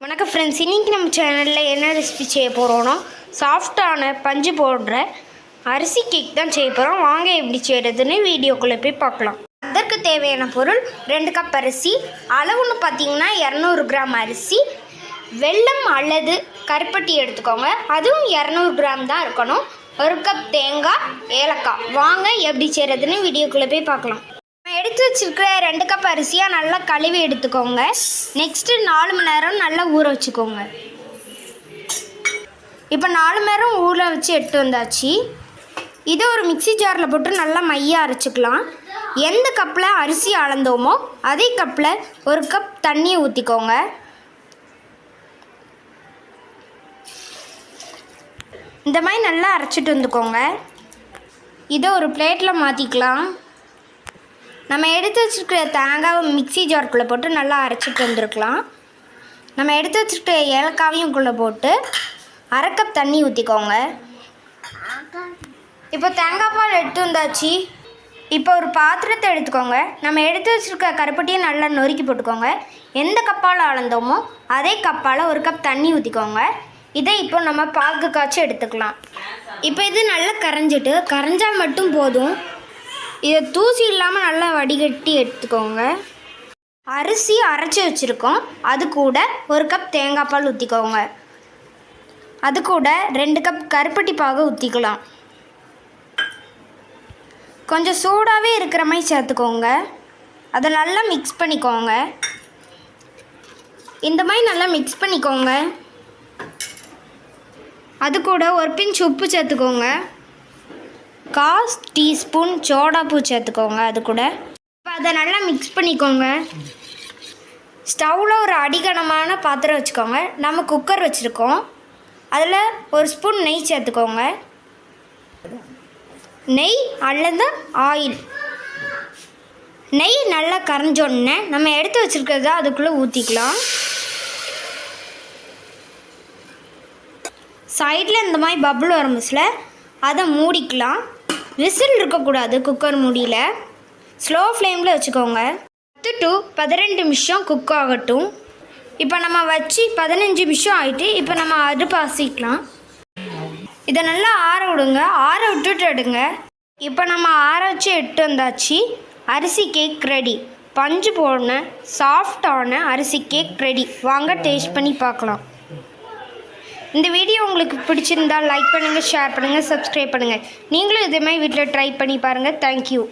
வணக்கம் ஃப்ரெண்ட்ஸ், இன்றைக்கி நம்ம சேனலில் என்ன ரெசிபி செய்ய போகிறோன்னா சாஃப்டான பஞ்சு போடுற அரிசி கேக் தான் செய்ய போகிறோம். வாங்க எப்படி செய்கிறதுன்னு வீடியோக்குள்ளே போய் பார்க்கலாம். அதற்கு தேவையான பொருள் 2 கப் அரிசி, அளவுன்னு பார்த்தீங்கன்னா 200 கிராம் அரிசி, வெல்லம் அல்லது கருப்பட்டி எடுத்துக்கோங்க, அதுவும் 200 கிராம் தான் இருக்கணும், 1 கப் தேங்காய், ஏலக்காய். வாங்க எப்படி செய்கிறதுன்னு வீடியோக்குள்ளே போய் பார்க்கலாம். எடுத்து வச்சுருக்கிற 2 கப் அரிசியாக நல்லா கழுவி எடுத்துக்கோங்க. நெக்ஸ்ட்டு 4 மணி நேரம் நல்லா ஊற வச்சுக்கோங்க. இப்போ 4 மணி நேரம் ஊற வச்சு எடுத்து வந்தாச்சு. இதை ஒரு மிக்சி ஜாரில் போட்டு நல்லா மையாக அரைச்சிக்கலாம். எந்த கப்பில் அரிசி அளந்தோமோ அதே கப்பில் 1 கப் தண்ணியை ஊற்றிக்கோங்க. இந்த மாதிரி நல்லா அரைச்சிட்டு வந்துக்கோங்க. இதை ஒரு பிளேட்டில் மாற்றிக்கலாம். நம்ம எடுத்து வச்சுருக்கிற தேங்காவை மிக்சி ஜாருக்குள்ளே போட்டு நல்லா அரைச்சிட்டு வந்துருக்கலாம். நம்ம எடுத்து வச்சுருக்கிற ஏலக்காவையும் குள்ளே போட்டு 1/2 கப் தண்ணி ஊற்றிக்கோங்க. இப்போ தேங்காய் பால் எடுத்து வந்தாச்சு. இப்போ ஒரு பாத்திரத்தை எடுத்துக்கோங்க. நம்ம எடுத்து வச்சுருக்க கருப்பட்டியை நல்லா நொறுக்கி போட்டுக்கோங்க. எந்த கப்பால் அளந்தோமோ அதே கப்பால் 1 கப் தண்ணி ஊற்றிக்கோங்க. இதை இப்போ நம்ம பாகு காய்ச்சி எடுத்துக்கலாம். இப்போ இது நல்லா கரைஞ்சால் மட்டும் போதும். இதை தூசி இல்லாமல் நல்லா வடிகட்டி எடுத்துக்கோங்க. அரிசி அரைச்சி வச்சுருக்கோம், அது கூட 1 கப் தேங்காய் பால் ஊற்றிக்கோங்க. அது கூட 2 கப் கருப்பட்டி பாகு ஊற்றிக்கலாம். கொஞ்சம் சூடாகவே இருக்கிற மாதிரி சேர்த்துக்கோங்க. அதை நல்லா மிக்ஸ் பண்ணிக்கோங்க. இந்த மாதிரி நல்லா மிக்ஸ் பண்ணிக்கோங்க. அது கூட 1 பிஞ்ச் உப்பு சேர்த்துக்கோங்க. 1/4 டீஸ்பூன் சோடாப்பூ சேர்த்துக்கோங்க. அது கூட இப்போ அதை நல்லா மிக்ஸ் பண்ணிக்கோங்க. ஸ்டவ்வில் ஒரு அடிகனமான பாத்திரம் வச்சுக்கோங்க. நம்ம குக்கர் வச்சுருக்கோம், அதில் 1 ஸ்பூன் நெய் சேர்த்துக்கோங்க. நெய் அல்லது ஆயில். நெய் நல்லா கரைஞ்சோடனே நம்ம எடுத்து வச்சுருக்கிறத அதுக்குள்ளே ஊற்றிக்கலாம். சைடில் இந்த மாதிரி பபுள் வரமிச்சில் அதை மூடிக்கலாம். விசில் இருக்கக்கூடாது குக்கர் மூடியில். ஸ்லோ ஃப்ளேமில் வச்சுக்கோங்க. 10 to 12 நிமிஷம் குக் ஆகட்டும். இப்போ நம்ம வச்சு 15 நிமிஷம் ஆகிட்டு இப்போ நம்ம அடுப்பு அசைக்கலாம். இதை நல்லா ஆற விடுங்க. ஆற விட்டுட்டு எடுங்க. இப்போ நம்ம ஆற வச்சு எடுத்து வந்தாச்சு. அரிசி கேக் ரெடி. பஞ்சு போன சாஃப்டான அரிசி கேக் ரெடி. வாங்க டேஸ்ட் பண்ணி பார்க்கலாம். இந்த வீடியோ உங்களுக்கு பிடிச்சிருந்தால் லைக் பண்ணுங்கள், ஷேர் பண்ணுங்கள், சப்ஸ்கிரைப் பண்ணுங்கள். நீங்களும் இதே மாதிரி வீட்டில் ட்ரை பண்ணி பாருங்கள். தேங்க்யூ.